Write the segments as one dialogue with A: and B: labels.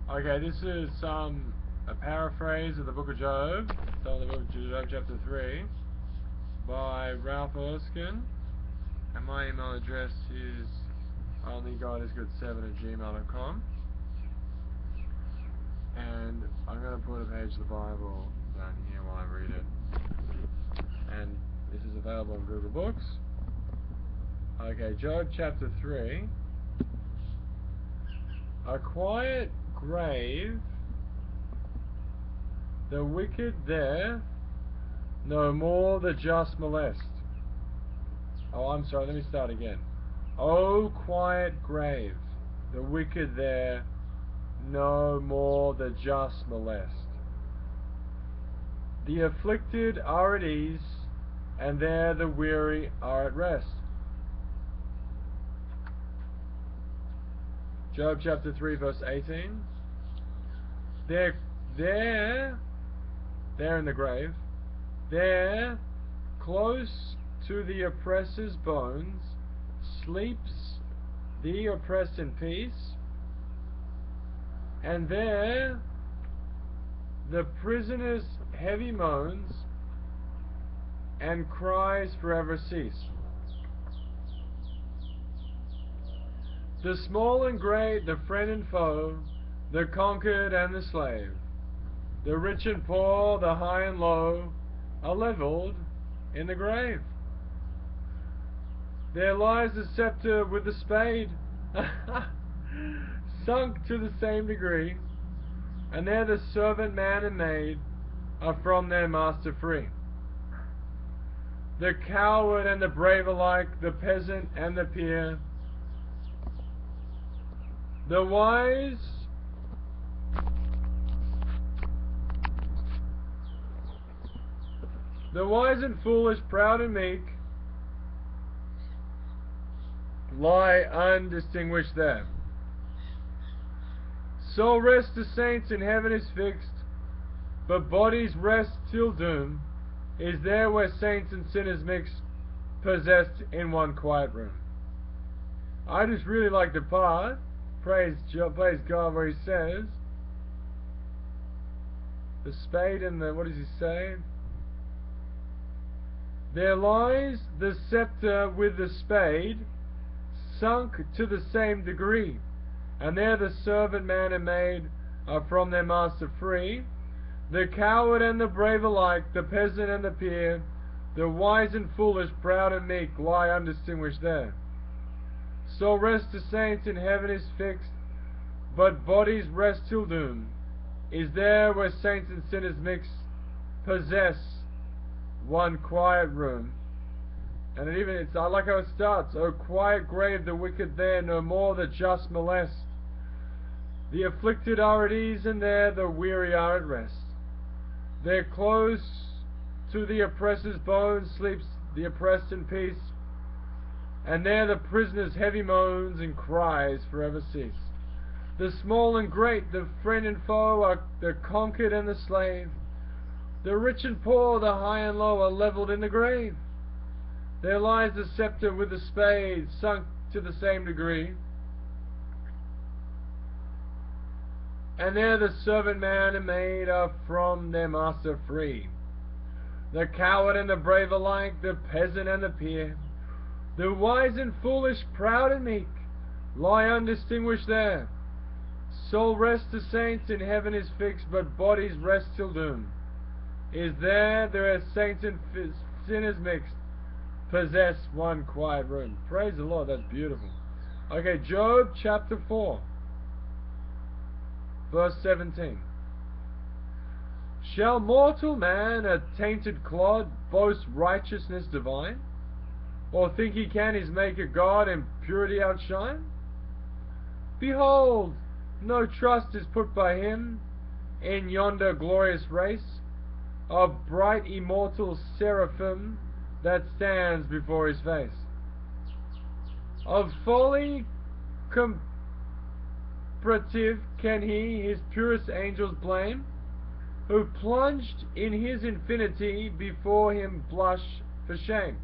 A: Okay, this is a paraphrase of the book of Job, so the book of Job chapter 3, by Ralph Erskine, and my email address is onlygodisgood7@gmail.com, and I'm going to put a page of the Bible down here while I read it, and this is available on Google Books. Okay, Job chapter 3. A quiet grave, the wicked there, no more the just molest. Oh, I'm sorry, let me start again. Oh, quiet grave, the wicked there, no more the just molest. The afflicted are at ease, and there the weary are at rest. Job chapter 3 verse 18. There in the grave, there, close to the oppressor's bones, sleeps the oppressed in peace, and there the prisoner's heavy moans and cries forever cease. The small and great, the friend and foe, the conquered and the slave, the rich and poor, the high and low, are leveled in the grave. There lies the scepter with the spade, sunk to the same degree, and there the servant man and maid are from their master free. The coward and the brave alike, the peasant and the peer, the wise and foolish, proud and meek, lie undistinguished there. So rest the saints in heaven is fixed, but bodies rest till doom is there where saints and sinners mix, possessed in one quiet room. I just really like the part, praise God, where he says, the spade and the, what does he say? There lies the scepter with the spade, sunk to the same degree, and there the servant man and maid are from their master free. The coward and the brave alike, the peasant and the peer, the wise and foolish, proud and meek, lie undistinguished there. So rest the saints in heaven is fixed, but bodies rest till doom is there where saints and sinners mix, possess one quiet room. And I like how it starts. O quiet grave, the wicked there, no more the just molest. The afflicted are at ease, and there the weary are at rest. There close to the oppressor's bones sleeps the oppressed in peace, and there the prisoner's heavy moans and cries forever cease. The small and great, the friend and foe, are the conquered and the slave. The rich and poor, the high and low, are leveled in the grave. There lies the scepter with the spade, sunk to the same degree, and there the servant man and maid are from their master free. The coward and the brave alike, the peasant and the peer, the wise and foolish, proud and meek, lie undistinguished there. Soul rest the saints in heaven is fixed, but bodies rest till doom is there are saints and sinners mixed, possess one quiet room. Praise the Lord, that's beautiful. Okay, Job chapter 4 verse 17. Shall mortal man, a tainted clod, boast righteousness divine, or think he can his maker God in purity outshine? Behold, no trust is put by him in yonder glorious race of bright immortal seraphim that stands before his face. Of folly comparative can he his purest angels blame, who plunged in his infinity before him blush for shame.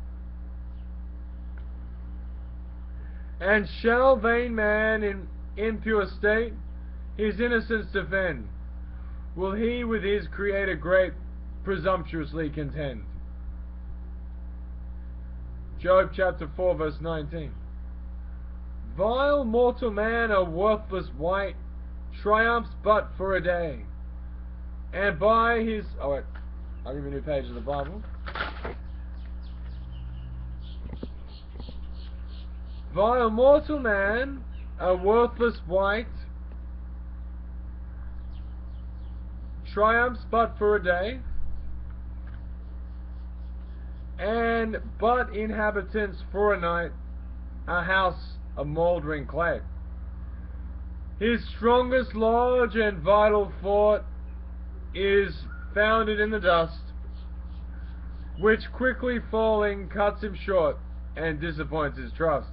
A: And shall vain man in impure state his innocence defend? Will he with his Creator great presumptuously contend? Job chapter 4 verse 19. Vile mortal man, a worthless wight, triumphs but for a day, and by his... Oh wait, I'll give you a new page of the Bible. Vile mortal man, a worthless wight, triumphs but for a day, and but inhabitants for a night, a house of mouldering clay. His strongest lodge and vital fort is founded in the dust, which quickly falling cuts him short and disappoints his trust.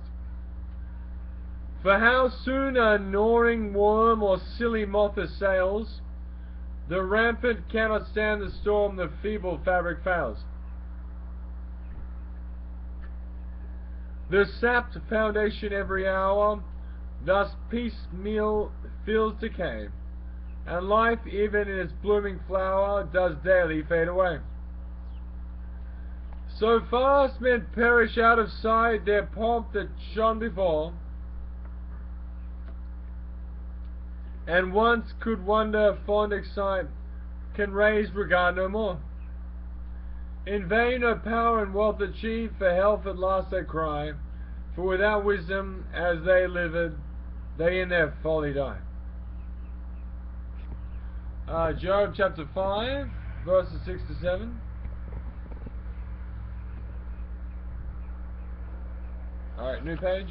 A: For how soon a gnawing worm or silly moth assails, the rampant cannot stand the storm, the feeble fabric fails. The sapped foundation every hour thus piecemeal feels decay, and life even in its blooming flower does daily fade away. So fast men perish out of sight, their pomp that shone before, and once could wonder, fond excite, can raise regard no more. In vain no power and wealth achieve, for health at last they cry, for without wisdom as they lived, they in their folly die. Job chapter 5 verses 6 to 7. Alright, new page.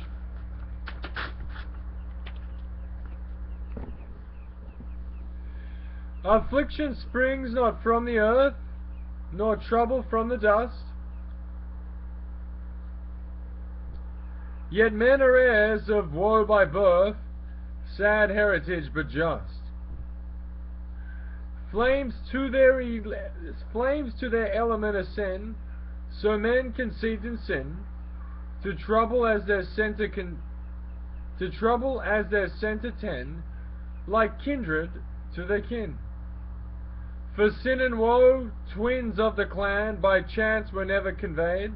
A: Affliction springs not from the earth, nor trouble from the dust. Yet men are heirs of woe by birth, sad heritage but just. Flames to their element ascend, so men conceived in sin, to trouble as their center tend, like kindred to their kin. For sin and woe, twins of the clan, by chance were never conveyed,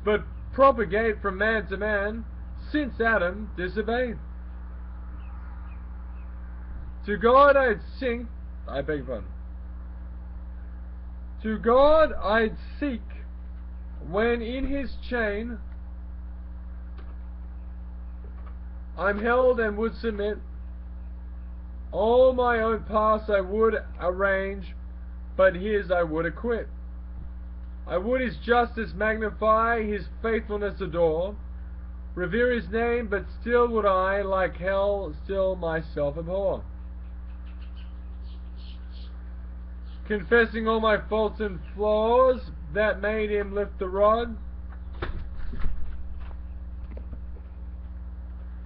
A: but propagate from man to man, since Adam disobeyed. To God I'd seek, when in his chain I'm held and would submit. All my own paths I would arrange, but his I would acquit. I would his justice magnify, his faithfulness adore, revere his name, but still would I, like hell, still myself abhor. Confessing all my faults and flaws that made him lift the rod,